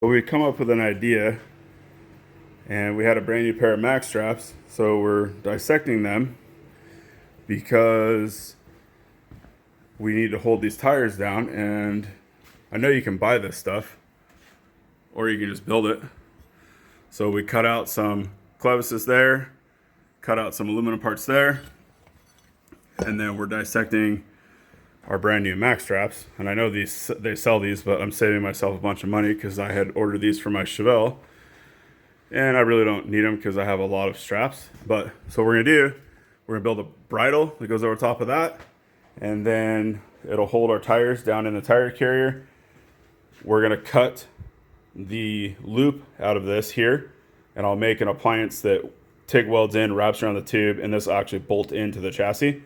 But we come up with an idea, and we had a brand new pair of Max straps, so we're dissecting them because we need to hold these tires down. And I know you can buy this stuff, or you can just build it. So we cut out some clevises there, cut out some aluminum parts there, and then we're dissecting our brand new Max straps. And I know they sell these, but I'm saving myself a bunch of money because I had ordered these for my Chevelle, and I really don't need them because I have a lot of straps. But so we're gonna build a bridle that goes over top of that, and then it'll hold our tires down in the tire carrier. We're gonna cut the loop out of this here, and I'll make an appliance that TIG welds in, wraps around the tube, and this will actually bolt into the chassis.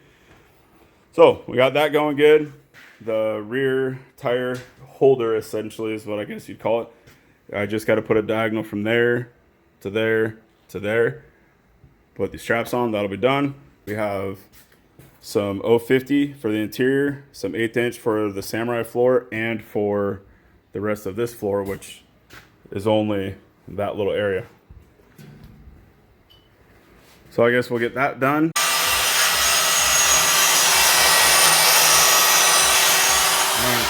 So we got that going good. The rear tire holder essentially is what I guess you'd call it. I just got to put a diagonal from there to there to there. Put the straps on, that'll be done. We have some 050 for the interior, some 1/8 inch for the Samurai floor, and for the rest of this floor, which is only that little area. So I guess we'll get that done.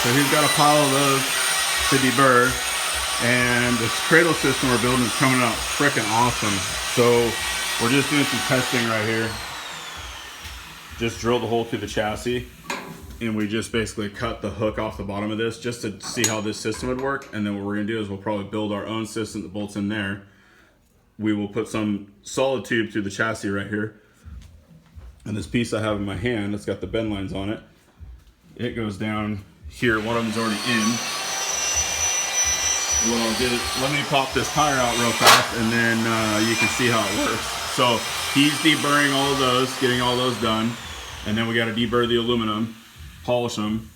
So he's got a pile of those to deburr, and this cradle system we're building is coming out freaking awesome. So we're just doing some testing right here. Just drilled a hole through the chassis, and we just basically cut the hook off the bottom of this just to see how this system would work. And then what we're gonna do is we'll probably build our own system that bolts in there. We will put some solid tube through the chassis right here. And this piece I have in my hand, it's got the bend lines on it. It goes down here. One of them's already in. What I'll do, let me pop this tire out real fast, and then you can see how it works. So he's deburring all of those, getting all those done, and then we got to deburr the aluminum, polish them,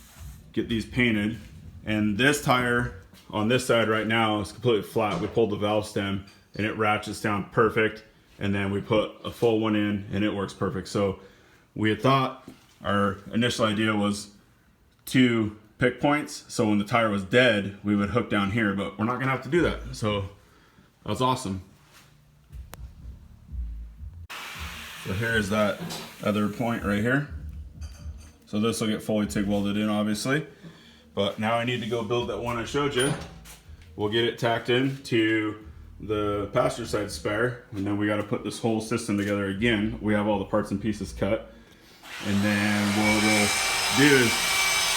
get these painted. And this tire on this side right now is completely flat. We pulled the valve stem, and it ratchets down perfect. And then we put a full one in, and it works perfect. So we had thought, our initial idea was 2 pick points, so when the tire was dead we would hook down here, but we're not gonna have to do that. So that's awesome. So here's that other point right here. So this will get fully TIG welded in, obviously, but now I need to go build that one I showed you. We'll get it tacked in to the passenger side spare, and then we got to put this whole system together again. We have all the parts and pieces cut, and then what we'll do is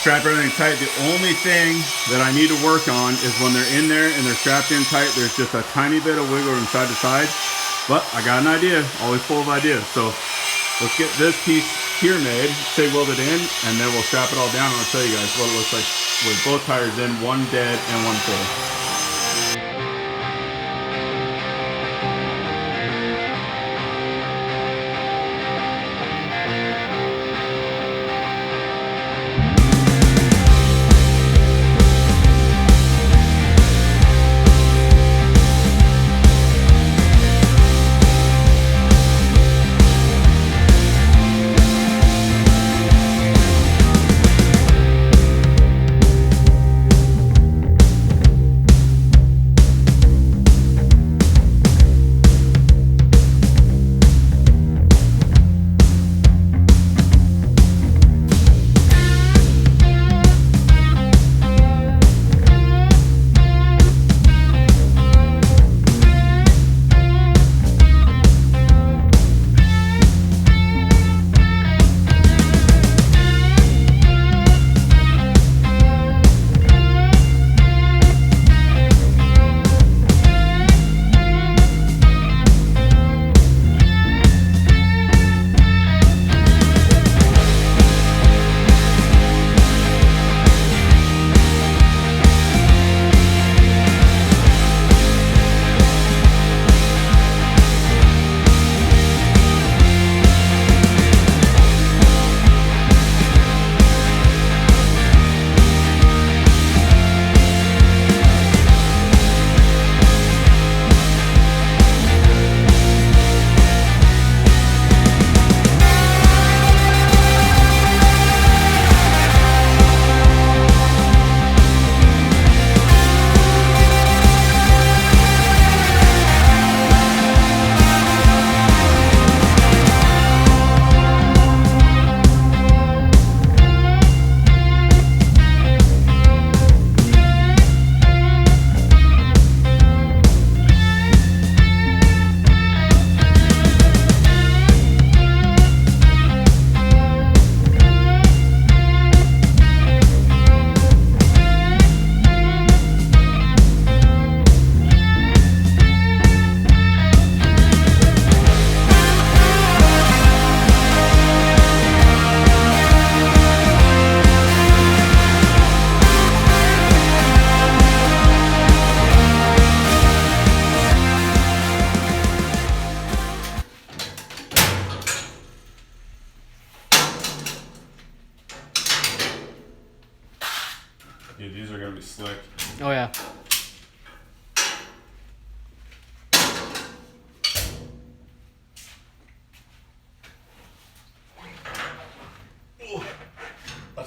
strap everything tight. The only thing that I need to work on is when they're in there and they're strapped in tight, there's just a tiny bit of wiggle from side to side. But I got an idea, always full of ideas. So let's get this piece here made, TIG welded in, and then we'll strap it all down, and I'll show you guys what it looks like with both tires in, one dead and one full.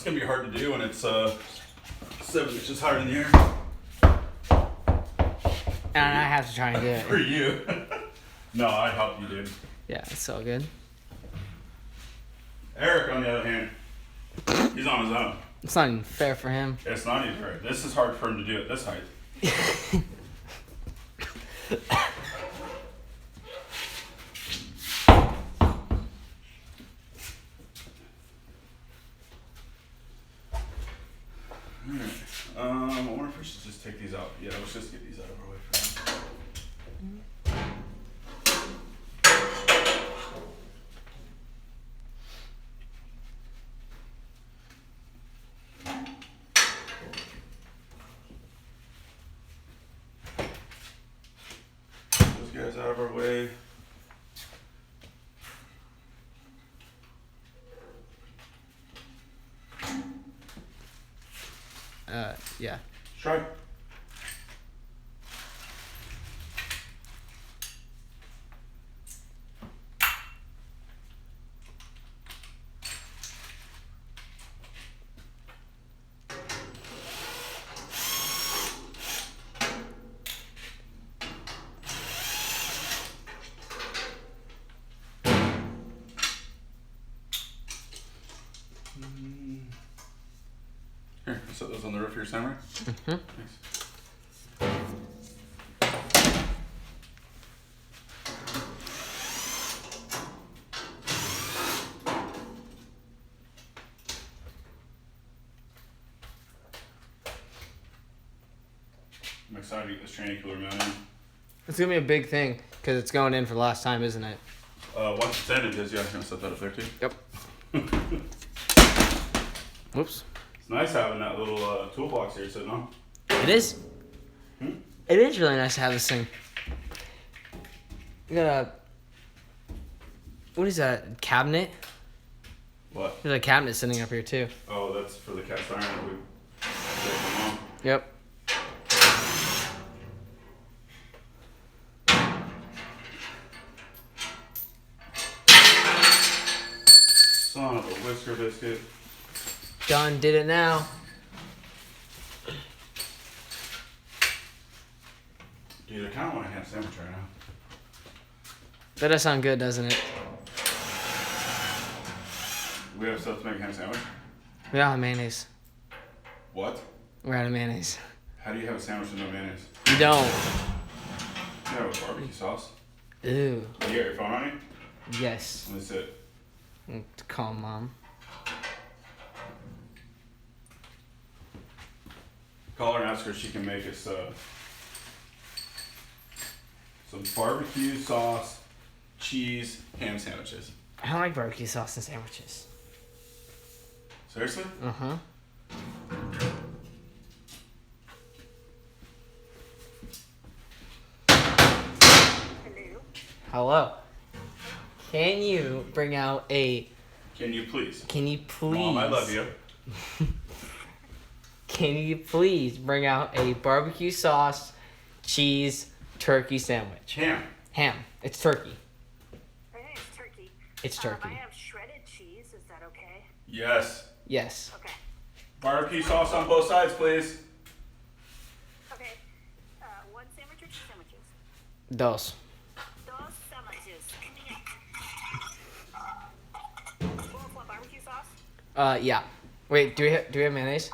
gonna be hard to do when it's 7 inches higher in the air. And I have to try and do it. For you. No, I'd help you, dude. Yeah, it's so good. Eric, on the other hand, he's on his own. It's not even fair for him. It's not even fair. This is hard for him to do at this height. Alright. I wonder if we should just take these out. Yeah, let's just get these out of our way for now. Those guys out of our way. Yeah. Try. Here, set those on the roof of your samurai. Mm-hmm. Thanks. I'm excited to get this tranny cooler mounted. It's gonna be a big thing because it's going in for the last time, isn't it? Once it's in, it is. Yeah, I'm gonna set that up there too. Yep. Whoops. It's nice having that little toolbox here sitting on. It is. It is really nice to have this thing. You got a. What is that? Cabinet? What? There's a cabinet sitting up here too. Oh, that's for the cast iron that we take from Mom. Yep. Son of a whisker biscuit. Done. Did it now. Dude, I kind of want a ham sandwich right now. That does sound good, doesn't it? We have stuff to make a ham sandwich? We don't have mayonnaise. What? We're out of mayonnaise. How do you have a sandwich with no mayonnaise? You don't. You have a barbecue sauce. Ew. You got your phone on you? Yes. That's it. Call Mom. Call her and ask her if she can make us some barbecue sauce, cheese, ham sandwiches. I don't like barbecue sauce and sandwiches. Seriously? Uh-huh. Hello. Can you bring out a... Can you please? Can you please... Mom, I love you. Can you please bring out a barbecue sauce, cheese, turkey sandwich? Ham. It's turkey. Okay, it's turkey. It's turkey. I have shredded cheese. Is that okay? Yes. Yes. Okay. Barbecue sauce on both sides, please. Okay. One sandwich or two sandwiches? Dos. Dos sandwiches. Both want barbecue sauce? Yeah. Wait, do we have mayonnaise?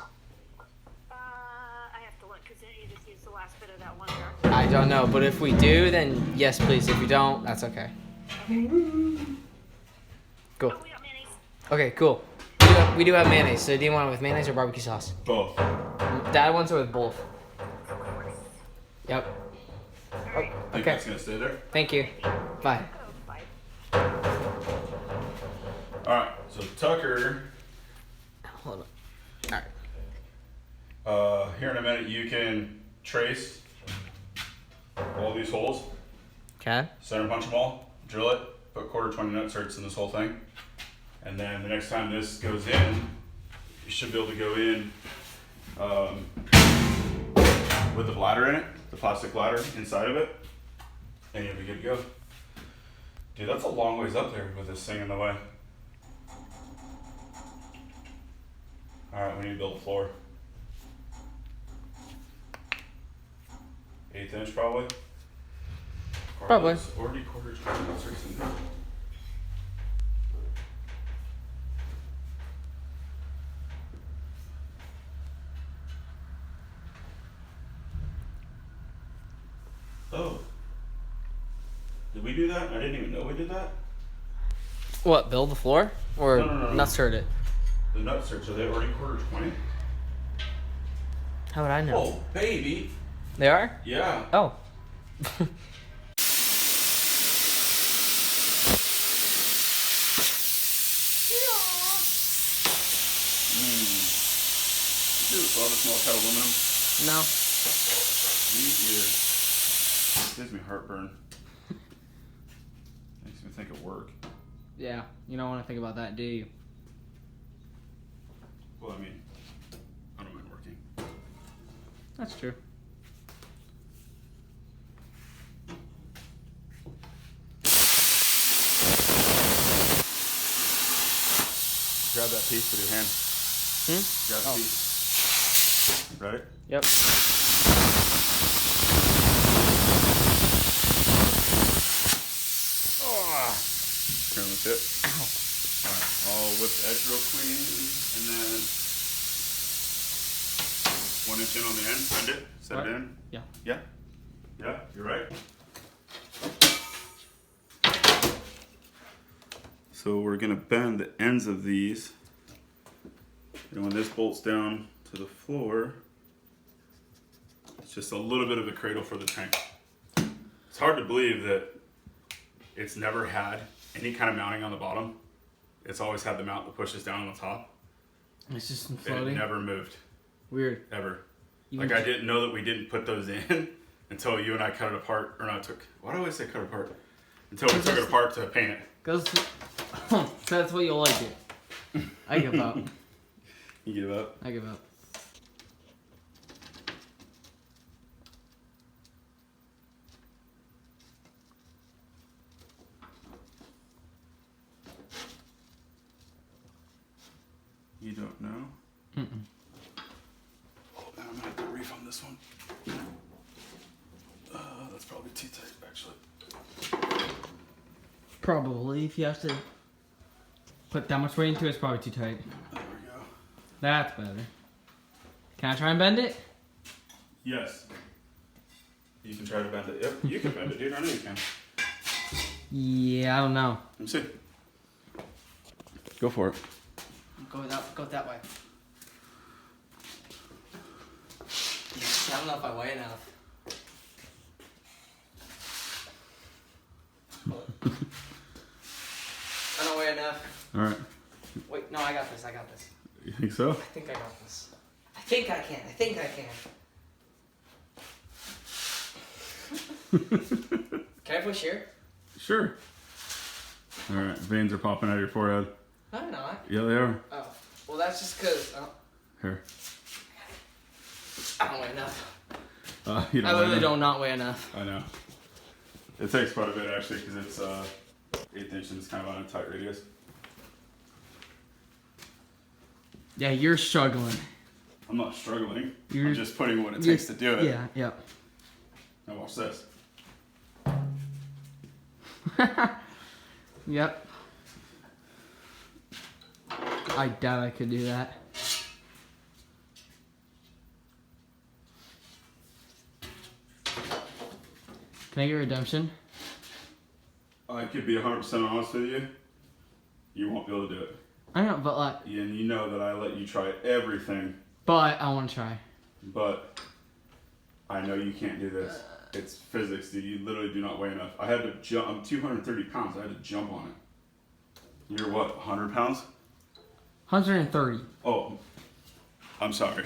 I have to look because you just used the last bit of that one jar. I don't know, but if we do, then yes, please. If we don't, that's okay. Okay. Cool. Oh, we got mayonnaise. Okay, cool. We do have mayonnaise. So do you want it with mayonnaise or barbecue sauce? Both. Dad wants it with both. Of course. Yep. All right. Think Okay. that's gonna stay there? Thank you. Bye. Oh, bye. Alright, so Tucker, Hold on. All right. here in a minute you can trace all these holes, Okay. center punch them all, drill it, put quarter 20 nut certs in this whole thing, and then the next time this goes in, you should be able to go in with the bladder in it, the plastic bladder inside of it, and you'll be good to go. Dude, that's a long ways up there with this thing in the way. All right, we need to build a floor. 1/8 inch probably. Probably. Already quarter 20 inserts in there. Oh. Did we do that? I didn't even know we did that. What, build the floor? Or No. nuts hurt it? The nut certs, are they already quarter 20? How would I know? Oh, baby. They are? Yeah. Oh. You saw the small cut aluminum? No. Me either. It gives me heartburn. Makes me think of work. Yeah, you don't want to think about that, do you? Well, I mean, I don't mind working. That's true. Grab that piece with your hand. Grab the piece. Right? Yep. Turn the tip. Ow. Alright, I'll whip the edge real clean, and then 1 inch in on the end, bend it, set it in. Yeah. Yeah? Yeah, you're right. So we're gonna bend the ends of these, and when this bolts down to the floor, it's just a little bit of a cradle for the tank. It's hard to believe that it's never had any kind of mounting on the bottom. It's always had the mount that pushes down on the top. It's just It floating. never moved, Weird. ever. Even Like I didn't know that we didn't put those in until you and I cut it apart, or not took. Why do I always say cut apart? Until we took it apart to paint it. Goes. That's what you like it. I give up. You give up? I give up. You don't know? Mm-mm. Oh, man, I'm gonna have to reef on this one. That's probably too tight, actually. Probably, if you have to put that much weight into it, it's probably too tight. There we go. That's better. Can I try and bend it? Yes. You can try to bend it. Yep, you can bend it, dude. I know you can. Yeah, I don't know. Let me see. Go for it. Go that way. I don't know if I weigh enough. I don't weigh enough. All right. Wait, no, I got this. You think so? I think I got this. I think I can. Can I push here? Sure. All right. Veins are popping out of your forehead. No, I'm not. Yeah, they are. Oh, well, that's just because Here. I don't weigh enough. You I literally don't not weigh enough. I know. It takes quite a bit actually because it's 1/8 inch and it's kind of on a tight radius. Yeah, you're struggling. I'm not struggling. You're- I'm just putting what it takes to do it. Yeah, yep. Now watch this. Yep. I doubt I could do that. Can I get redemption? I could be 100% honest with you. You won't be able to do it. I know, but like, And you know that I let you try everything, but I want to try. but I know you can't do this. It's physics, dude. You literally do not weigh enough. I had to jump. I'm 230 pounds. I had to jump on it. You're what, 100 pounds? 130. Oh, I'm sorry.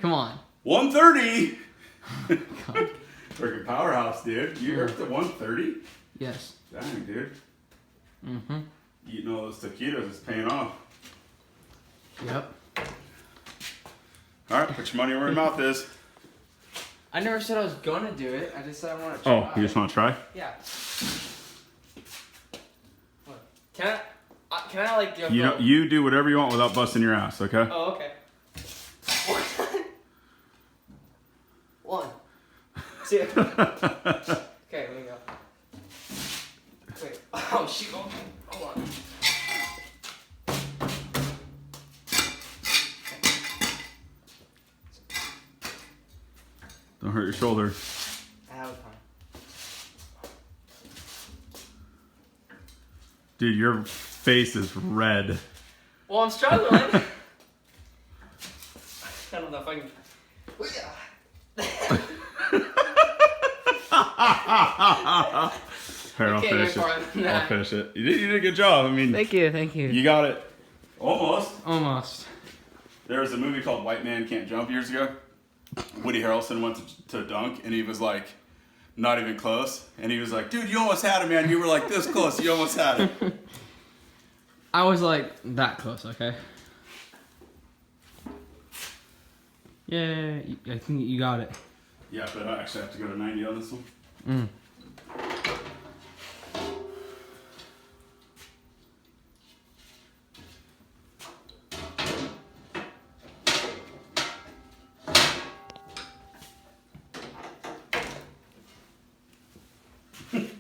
Come on. 130? God. Freaking powerhouse, dude. You're up to 130? Yes. Dang, dude. Mm-hmm. Eating all those taquitos is paying off. Yep. All right, put your money where your mouth is. I never said I was gonna do it. I just said I want to try. Oh, you just want to try? Yeah. What? Can I like jump You know, up? you do whatever you want without busting your ass, okay? Oh, okay. See ya. Okay, let me go. Wait. Oh, shoot. Oh, hold on. Don't hurt your shoulder. I have time. Dude, your face is red. Well, I'm struggling. I don't know if I can. Here, I'll Okay, finish it. you're fine. I'll finish it. You did a good job. I mean, Thank you. you got it. Almost. Almost. There was a movie called White Man Can't Jump years ago. Woody Harrelson went to dunk, and he was like, not even close. And he was like, dude, you almost had it, man. You were like this close. You almost had it. I was like that close, okay? Yeah, I think you got it. Yeah, but I actually have to go to 90 on this one. Mm.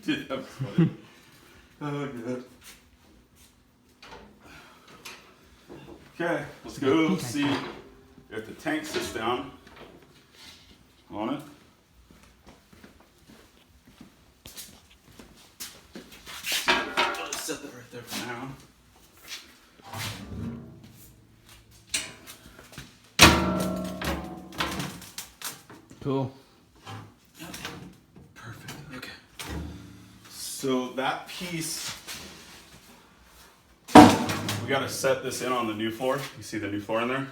Dude, that was funny. Oh, good. Okay, let's go see if the tank sits down on it. I'll just set that right there for now. Cool. Perfect. Okay. So that piece, we got to set this in on the new floor. You see the new floor in there?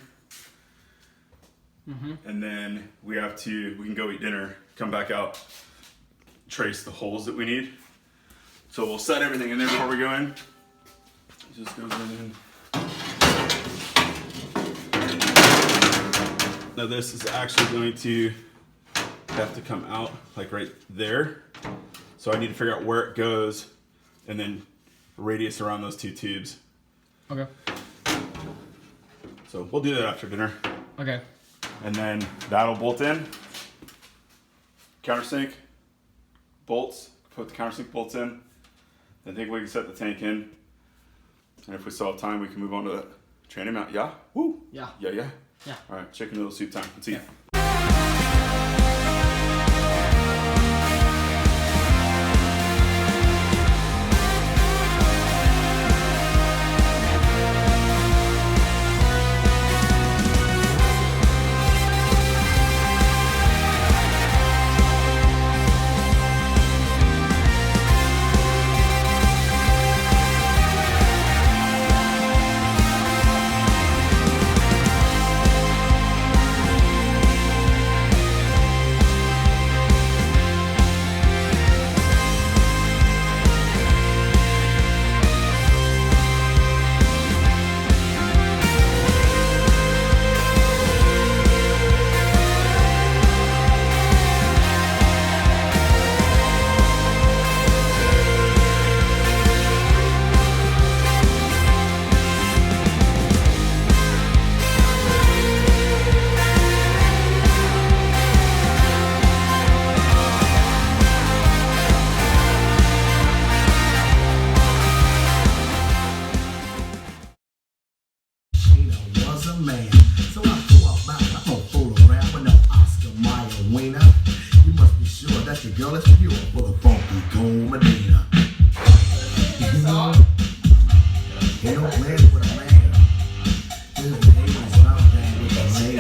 Mm-hmm. And then we can go eat dinner, come back out, trace the holes that we need. So we'll set everything in there before we go in. It just goes in. Now this is actually going to have to come out like right there. So I need to figure out where it goes and then radius around those two tubes. Okay. So we'll do that after dinner. Okay. And then that'll bolt in. Countersink, bolts, put the countersink bolts in. I think we can set the tank in. And if we still have time, we can move on to train him out. Yeah? Woo! Yeah. Yeah, yeah? Yeah. All right, chicken noodle soup time. Let's eat. Yeah. Was a man, so I threw up back a photograph with no Oscar Mayer wiener. You must be sure that your girl is pure for the funky gold Medina. You know, ain't no playing with a man. This is the 80s and I'm playing with a lady.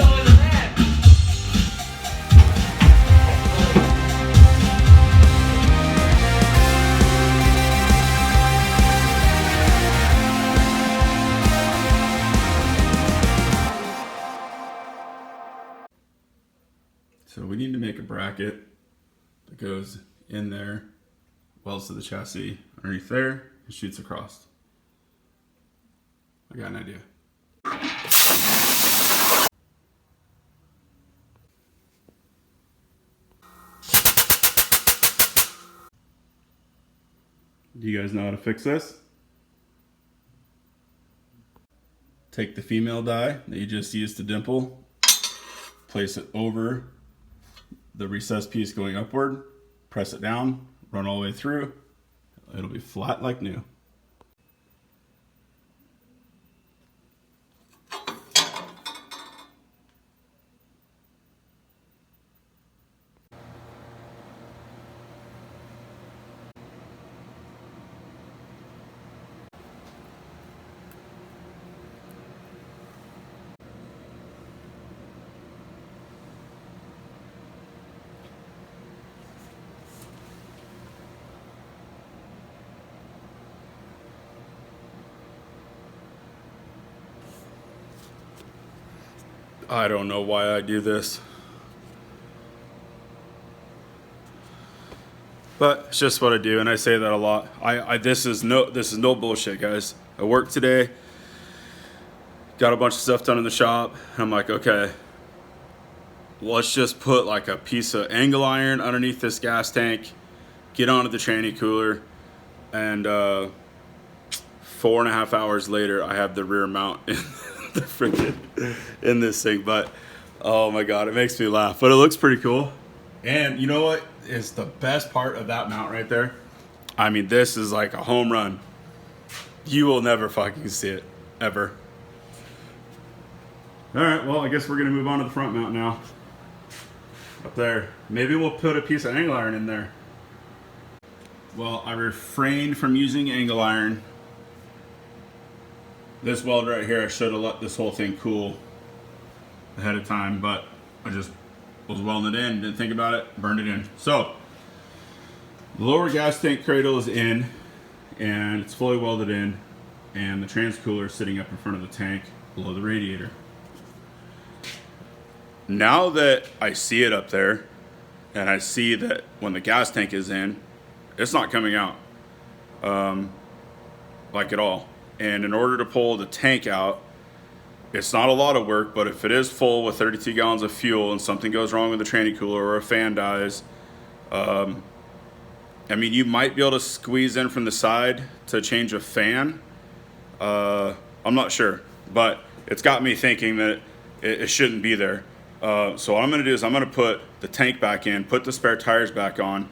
So we need to make a bracket that goes in there, welds to the chassis underneath there, and shoots across. I got an idea. Do you guys know how to fix this? Take the female die that you just used to dimple, place it over the recessed piece going upward, press it down, run all the way through. It'll be flat like new. I don't know why I do this, but it's just what I do, and I say that a lot. This is no bullshit, guys. I worked today, got a bunch of stuff done in the shop, and I'm like, okay, let's just put like a piece of angle iron underneath this gas tank, get onto the tranny cooler, and 4.5 hours later, I have the rear mount in the freaking in this thing. But oh my god, it makes me laugh, but it looks pretty cool. And you know what is the best part of that mount right there? I mean, this is like a home run. You will never fucking see it ever. All right, well, I guess we're gonna move on to the front mount now. Up there, maybe we'll put a piece of angle iron in there. Well, I refrained from using angle iron. This weld right here, I should have let this whole thing cool ahead of time, but I just was welding it in, didn't think about it, burned it in. So, the lower gas tank cradle is in, and it's fully welded in, and the trans cooler is sitting up in front of the tank below the radiator. Now that I see it up there, and I see that when the gas tank is in, it's not coming out, like at all. And in order to pull the tank out, it's not a lot of work, but if it is full with 32 gallons of fuel and something goes wrong with the tranny cooler or a fan dies, I mean, you might be able to squeeze in from the side to change a fan. I'm not sure, but it's got me thinking that it shouldn't be there. So what I'm gonna do is I'm gonna put the tank back in, put the spare tires back on.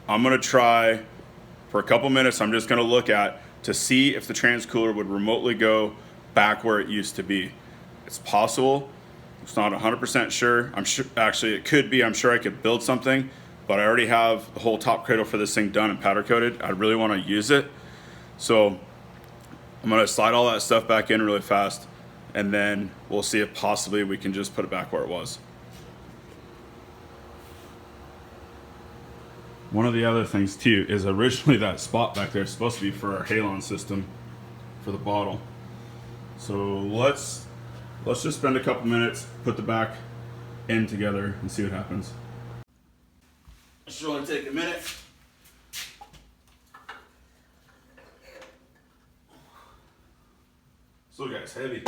I'm gonna try for a couple minutes, I'm just gonna look at to see if the trans cooler would remotely go back where it used to be. It's possible. It's not 100% sure. I'm sure, actually it could be. I'm sure I could build something, but I already have the whole top cradle for this thing done and powder coated. I really want to use it. So I'm gonna slide all that stuff back in really fast, and then we'll see if possibly we can just put it back where it was. One of the other things too is originally that spot back there is supposed to be for our halon system for the bottle. So let's just spend a couple minutes, put the back end together and see what happens. It should only take a minute. So guys, heavy.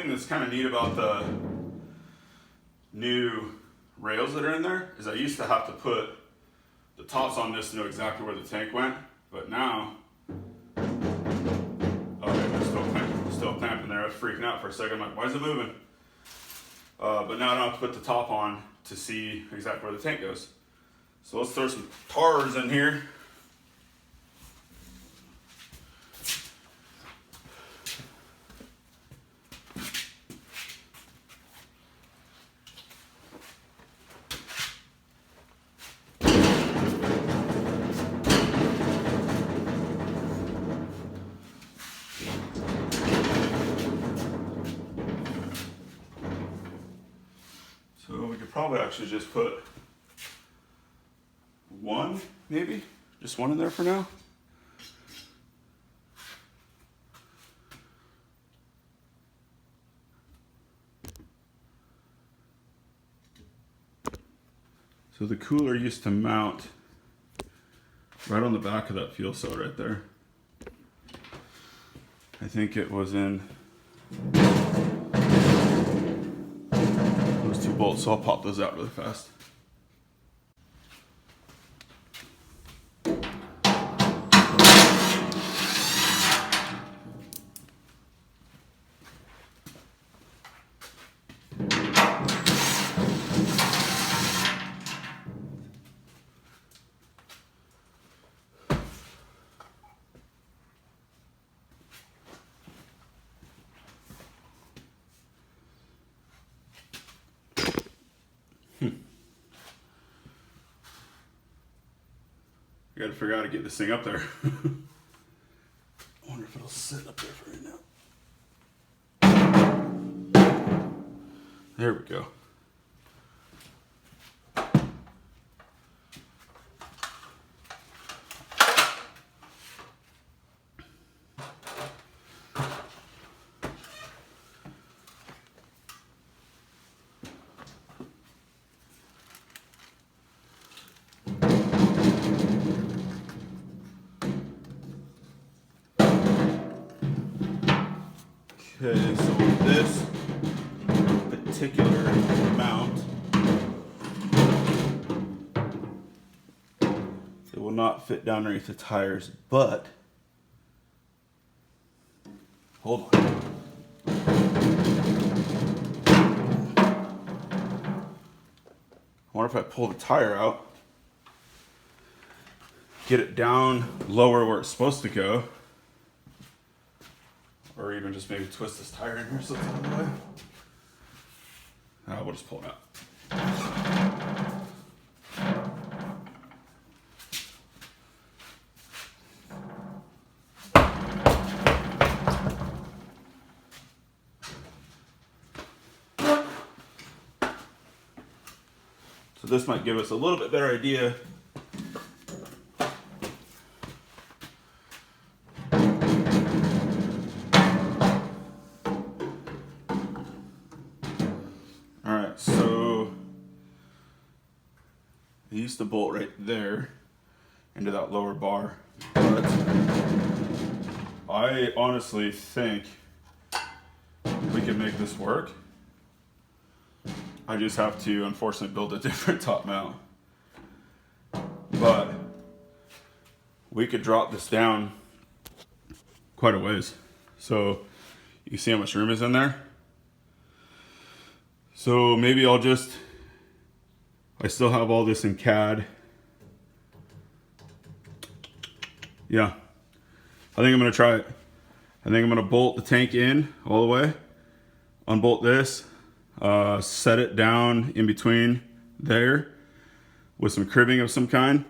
That's kind of neat about the new rails that are in there is I used to have to put the tops on this to know exactly where the tank went, but now, okay, they're still clamping there. I was freaking out for a second. I'm like, why is it moving? But now I don't have to put the top on to see exactly where the tank goes. So let's throw some tars in here. could probably actually just put one, maybe? Just one in there for now. So the cooler used to mount right on the back of that fuel cell right there. I think it was in those two bolts, so I'll pop those out really fast. I gotta figure out how to get this thing up there. I wonder if it'll sit up there for right now. There we go. Okay, so with this particular mount, it will not fit down underneath the tires, but hold on. I wonder if I pull the tire out, get it down lower where it's supposed to go, or even just maybe twist this tire in here so it's out of the way. We'll just pull it out. So this might give us a little bit better idea . So I used to bolt right there into that lower bar, but I honestly think we can make this work. I just have to unfortunately build a different top mount, but we could drop this down quite a ways. So you see how much room is in there? So maybe I still have all this in CAD. Yeah, I think I'm gonna try it. I think I'm gonna bolt the tank in all the way, unbolt this, set it down in between there with some cribbing of some kind.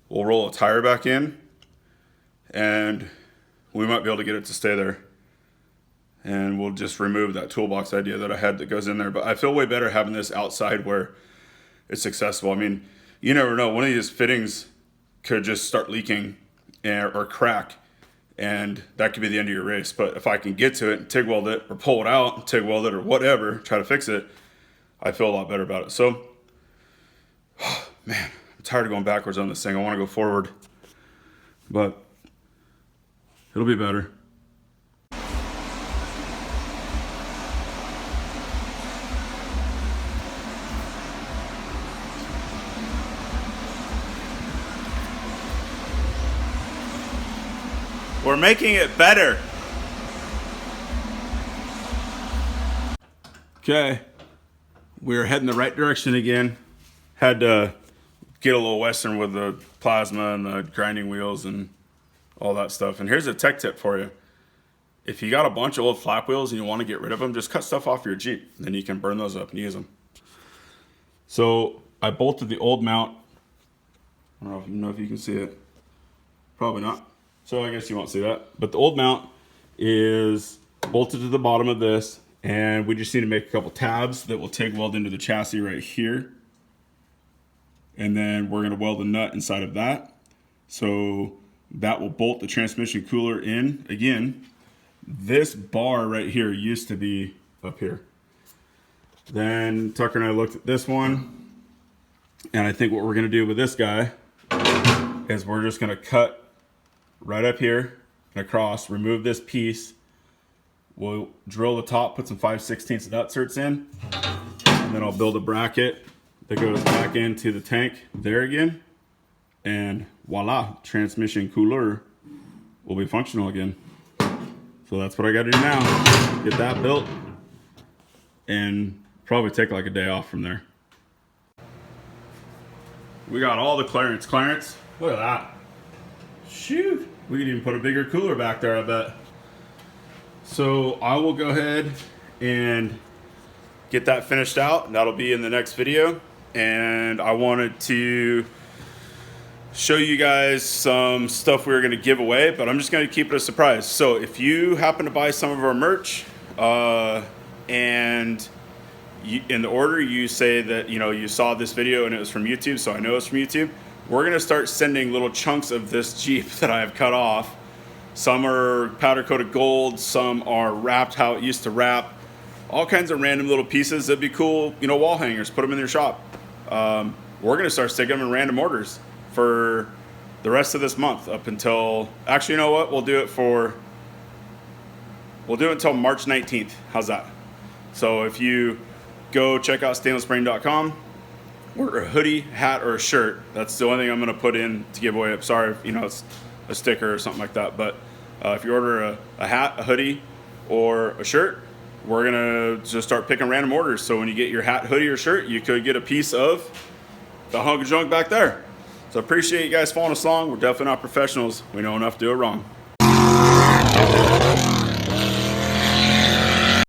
We'll roll a tire back in and we might be able to get it to stay there. And we'll just remove that toolbox idea that I had that goes in there. But I feel way better having this outside where it's accessible. I mean, you never know. One of these fittings could just start leaking or crack, and that could be the end of your race. But if I can get to it and TIG weld it or pull it out and TIG weld it or whatever, try to fix it, I feel a lot better about it. So, man, I'm tired of going backwards on this thing. I want to go forward, but it'll be better. We're making it better. Okay, we're heading the right direction again. Had to get a little Western with the plasma and the grinding wheels and all that stuff. And here's a tech tip for you. If you got a bunch of old flap wheels and you want to get rid of them, just cut stuff off your Jeep. Then you can burn those up and use them. So I bolted the old mount. I don't know if you can see it. Probably not. So I guess you won't see that. But the old mount is bolted to the bottom of this, And we just need to make a couple tabs that will TIG weld into the chassis right here. And then we're going to weld a nut inside of that. So that will bolt the transmission cooler in. Again, this bar right here used to be up here. Then Tucker and I looked at this one. And I think what we're going to do with this guy is we're just going to cut right up here and across, remove this piece. We'll drill the top, put some 5/16 nut certs in, and then I'll build a bracket that goes back into the tank there again. And voila, transmission cooler will be functional again. So that's what I got to do now. Get that built and probably take like a day off from there. We got all the clearance. Look at that. Shoot. We could even put a bigger cooler back there, I bet. So I will go ahead and get that finished out, and that'll be in the next video. And I wanted to show you guys some stuff we were going to give away, but I'm just going to keep it a surprise. So if you happen to buy some of our merch, and in the order you say that you saw this video and it was from YouTube, so I know it's from YouTube, we're going to start sending little chunks of this Jeep that I have cut off. Some are powder coated gold, some are wrapped how it used to wrap. All kinds of random little pieces that'd be cool, wall hangers, put them in your shop. We're gonna start sticking them in random orders for the rest of this month up until, actually, you know what? We'll do it until March 19th. How's that? So if you go check out stainlessspring.com, order a hoodie, hat, or a shirt. That's the only thing I'm gonna put in to give away. I'm sorry if, it's a sticker or something like that, but if you order a hat, a hoodie, or a shirt, we're gonna just start picking random orders. So when you get your hat, hoodie, or shirt, you could get a piece of the hunk of junk back there. So appreciate you guys following us along. We're definitely not professionals. We know enough to do it wrong.